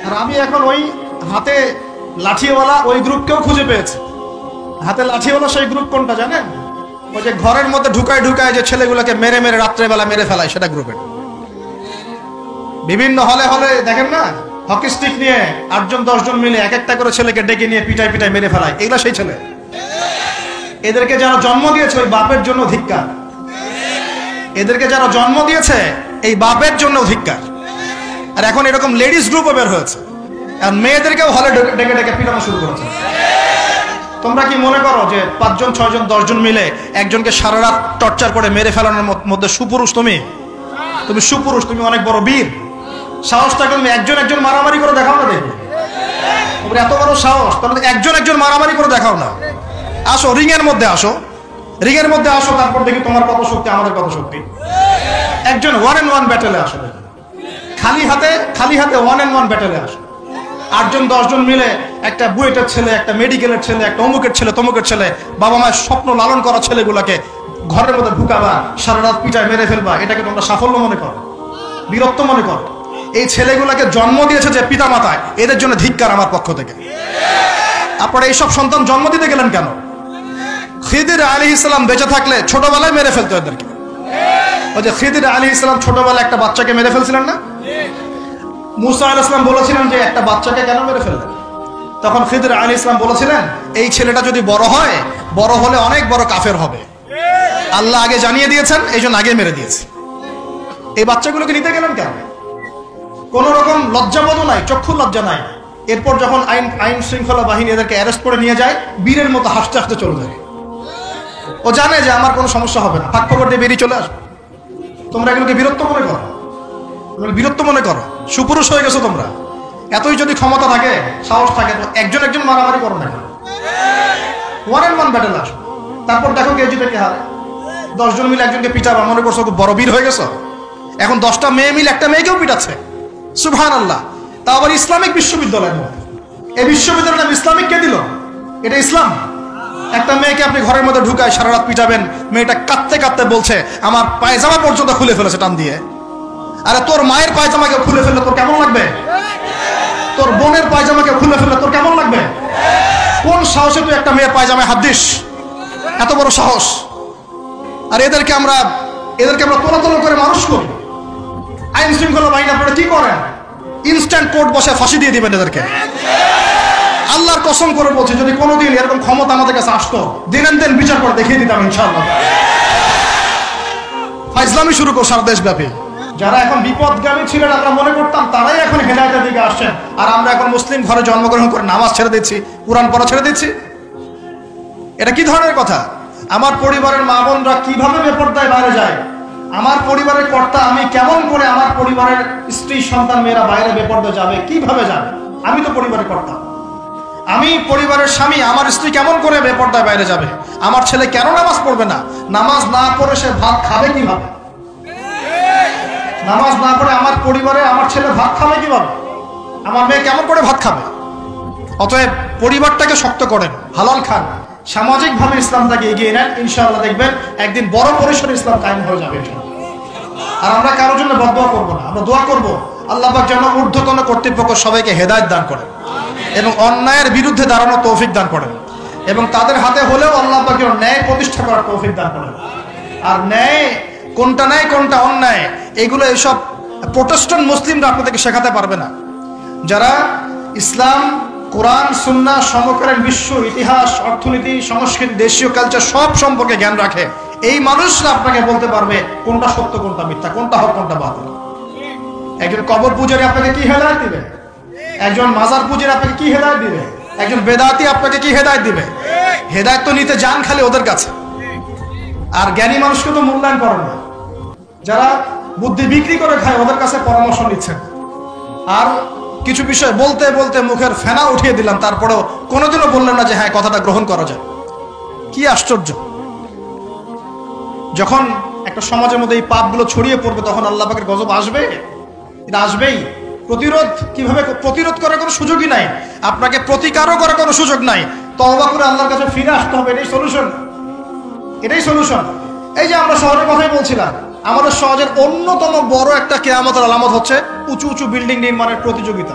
আর আমি এখন ওই হাতে লাঠিওয়ালা ওই গ্রুপকেও খুঁজে পেয়েছি। হাতে লাঠিওয়ালা সেই গ্রুপ কোনটা জানেন? ওই যে ঘরের মধ্যে ঢুকায় ঢুকায় যে ছেলেগুলোকে মেরে মেরে রাত্রেবেলা মেরে ফেলায়, সেটা গ্রুপের। বিভিন্ন হলে হলে দেখেন না, হকি স্টিক নিয়ে 8জন 10জন মিলে এক একটা করে ছেলেকে ডেকে নিয়ে পিটায় পিটায় মেরে ফেলায়, এগুলা সেই ছেলে। এদেরকে যারা জন্ম দিয়েছে ওই বাপের জন্য ধিক্কার। এদেরকে যারা জন্ম দিয়েছে এই বাপের জন্য ধিক্কার। আর এখন এরকম লেডিস গ্রুপও বের হয়েছে, আর মেয়েদেরকেও হলে ডেকে ডেকে পিটানো শুরু করেছে। তোমরা কি মনে করো যে 5জন 6জন 10জন মিলে একজনকে সারা রাত টর্চার করে মেরে ফেলানোর মধ্যে সুপুরুষ? তুমি সুপুরুষ, তুমি অনেক বড় বীর। সাহসটা তুমি একজন একজন মারামারি করে দেখাও না। দেখবে তোমরা এত বড় সাহস, তাহলে একজন একজন মারামারি করে দেখাও না। আসো রিংয়ের মধ্যে আসো, রিংয়ের মধ্যে আসো, তারপর দেখি তোমার কত শক্তি, আমাদের কত শক্তি। একজন 1 and 1 ব্যাটেলে আসো, খালি হাতে 1 and 1 ব্যাটেলে আসো। 8জন 10জন মিলে একটা বুয়েটের ছেলে, একটা মেডিকেলের ছেলে, একটা অমুকের ছেলে, তমুকের ছেলে, বাবা মায়ের স্বপ্ন লালন করা ছেলেগুলোকে ঘরের মধ্যে ঢুকাবা, সারা রাত পিটায় মেরে ফেলবা, এটাকে তোমরা সাফল্য মনে করো, বীরত্ব মনে করো? এই ছেলেগুলোকে জন্ম দিয়েছে যে পিতা মাতায়, এদের জন্য ধিক্কার আমার পক্ষ থেকে। আপনারা এইসব সন্তান জন্ম দিতে গেলেন কেন? খিদির আলাইহিস সালাম বেঁচে থাকলে ছোটবেলায় মেরে ফেলতো এদেরকে। ওই যে খিদির আলাইহিস সালাম ছোটবেলায় একটা বাচ্চাকে মেরে ফেলছিলেন না? মুসা আলাইহিস সালাম বলেছিলেন যে একটা বাচ্চাকে কেন মেরে ফেললেন? তখন খিদির আলাইহিস সালাম বলেছিলেন এই ছেলেটা যদি বড় হয়, বড় হলে অনেক বড় কাফের হবে। আল্লাহ আগে জানিয়ে দিয়েছেন, এই জন্য আগে মেরে দিয়েছে। এই বাচ্চাগুলোকে নিতে গেলেন কেন? কোন রকম লজ্জাবোধও নাই, চক্ষু লজ্জা নাই। এরপর যখন আইন শৃঙ্খলা বাহিনী এদেরকে অ্যারেস্ট করে নিয়ে যায়, বীরের মতো হাসতে হাসতে চলে যায়। ও জানে যে আমার কোনো সমস্যা হবে না, ফাঁক খবর দিয়ে বেরিয়ে চলে আসবে। তোমরা এগুলোকে বীরত্ব মনে করো, বীরত্ব মনে করো, সুপুরুষ হয়ে গেছো তোমরা। এতই যদি ক্ষমতা থাকে, সাহস থাকে, তো একজন একজন মারামারি করো না, 1 and 1 ব্যাটেল আসো। তারপর দেখো কে জিতে কে হারে। 10জন মিলে একজনকে পিটাবা, মনে করছো খুব বড় বীর হয়ে গেছো। এখন 10টা মেয়ে মিলে একটা মেয়েকেও পিটাচ্ছে, সুবহানাল্লাহ। তা আবার ইসলামিক বিশ্ববিদ্যালয়ের মধ্যে। এই বিশ্ববিদ্যালয়টা ইসলামিক কে দিল? এটা ইসলাম? একটা মেয়েকে আপনি ঘরের মধ্যে ঢুকায় সারা রাত পিটাবেন, মেয়েটা কাঁদতে কাঁদতে বলছে আমার পায়জামা পর্যন্ত খুলে ফেলেছে টান দিয়ে। আরে তোর মায়ের পায়জামাকে খুলে ফেললে তোর কেমন লাগবে? তোর বোনের পায়জামাকে খুলে ফেললে তোর কেমন লাগবে? কোন সাহসে তুই একটা মেয়ের পায়জামায় হাত দিস? এত বড় সাহস! আর এদেরকে আমরা তোলা করে মানুষ করি। আইন শৃঙ্খলা বাহিনী আপনারা কি করেন? ইনস্ট্যান্ট কোর্ট বসে ফাঁসি দিয়ে দিবেন এদেরকে। আল্লাহর কসম করে বলছি, যদি কোনোদিন এরকম ক্ষমতা আমাদের কাছে আসতো, দিন বিচার করে দেখিয়ে দিতাম ইনশাআল্লাহ। ফাইজলামি শুরু কর সারা দেশব্যাপী। যারা এখন বিপদগামী ছিলেন আমরা মনে করতাম, তারাই এখন হেদায়েতের দিকে আসছেন। আর আমরা এখন মুসলিম ঘরে জন্মগ্রহণ করে নামাজ ছেড়ে দিচ্ছি, কুরআন পড়া ছেড়ে দিচ্ছি। এটা কি ধরনের কথা? আমার পরিবারের মা বোনরা কিভাবে বেপরদায় বাইরে যায়? আমার পরিবারের কর্তা আমি কেমন করে আমার পরিবারের স্ত্রী সন্তান মেয়েরা বাইরে বেপরদায় যাবে? কিভাবে যাবে? আমি তো পরিবারের কর্তা, আমি পরিবারের স্বামী, আমার স্ত্রী কেমন করে বেপরদায় বাইরে যাবে? আমার ছেলে কেন নামাজ পড়বে না? নামাজ না পড়ে সে ভাত খাবে কিভাবে? নামাজ না পড়ে আমার পরিবারে আমার ছেলে ভাত খাবে কিভাবে? আমার মেয়ে কেমন করে ভাত খাবে? অতএব পরিবারটাকে শক্ত করেন, হালাল খান, সামাজিকভাবে ইসলামটাকে এগিয়ে নেন, ইনশাআল্লাহ দেখবেন একদিন বড় পরিসরে ইসলাম কায়েম হয়ে যাবে। আর আমরা কারোর জন্য বদদোয়া করবো না, আমরা দোয়া করবো আল্লাহ পাক যেন ঊর্ধ্বতন কর্তৃপক্ষ সবাইকে হেদায়েত দান করেন এবং অন্যায়ের বিরুদ্ধে দাঁড়ানো তৌফিক দান করেন, এবং তাদের হাতে হলেও আল্লাহ পাক যেন ন্যায় প্রতিষ্ঠা করার তৌফিক দান করেন। আর ন্যায় কোনটা ন্যায় কোনটা অন্যায়, এগুলো এইসব প্রোটেস্ট্যান্ট মুসলিমরা আপনাদেরকে শেখাতে পারবে না। যারা ইসলাম, কোরআন, সুন্নাহ, সমকালীন বিশ্ব ইতিহাস, অর্থনীতি, সংস্কৃতি, দেশীয় কালচার সব সম্পর্কে জ্ঞান রাখে, এই মানুষরা আপনাকে বলতে পারবে কোনটা সত্য কোনটা মিথ্যা, কোনটা হক কোনটা বাতিল। একজন কবর পূজারী আপনাকে কি হেদায়েত দিবে? একজন মাজার পূজারী আপনাকে কি হেদায়েত দিবে? একজন বেদাতি আপনাকে কি হেদায়েত দিবে? হেদায়েত তো নিতে যান খালি ওদের কাছে। আর জ্ঞানী মানুষকে তো মূল্যায়ন করেন না। যারা বুদ্ধি বিক্রি করে খায় ওদের কাছে পরামর্শ নিচ্ছেন। আর কিছু বিষয় বলতে বলতে মুখের ফেনা উঠিয়ে দিলাম, তারপরেও কোনোদিনও বললেন না যে হ্যাঁ কথাটা গ্রহণ করা যায়। কি আশ্চর্য! যখন একটা সমাজের মধ্যে এই পাপগুলো ছড়িয়ে পড়বে তখন আল্লাহ পাকের গজব আসবে, এটা আসবেই। কিভাবে প্রতিরোধ করার কোনো সুযোগই নাই, আপনাকে প্রতিকারও করার কোনো সুযোগ নাই। তওবা করে আল্লাহর কাছে ফিরে আসতে হবে, এটাই সলিউশন। এই যে আমরা শহরের কথাই বলছিলাম, আমাদের সমাজের অন্যতম বড় একটা কিয়ামতের আলামত হচ্ছে উঁচু উঁচু বিল্ডিং নির্মাণের প্রতিযোগিতা।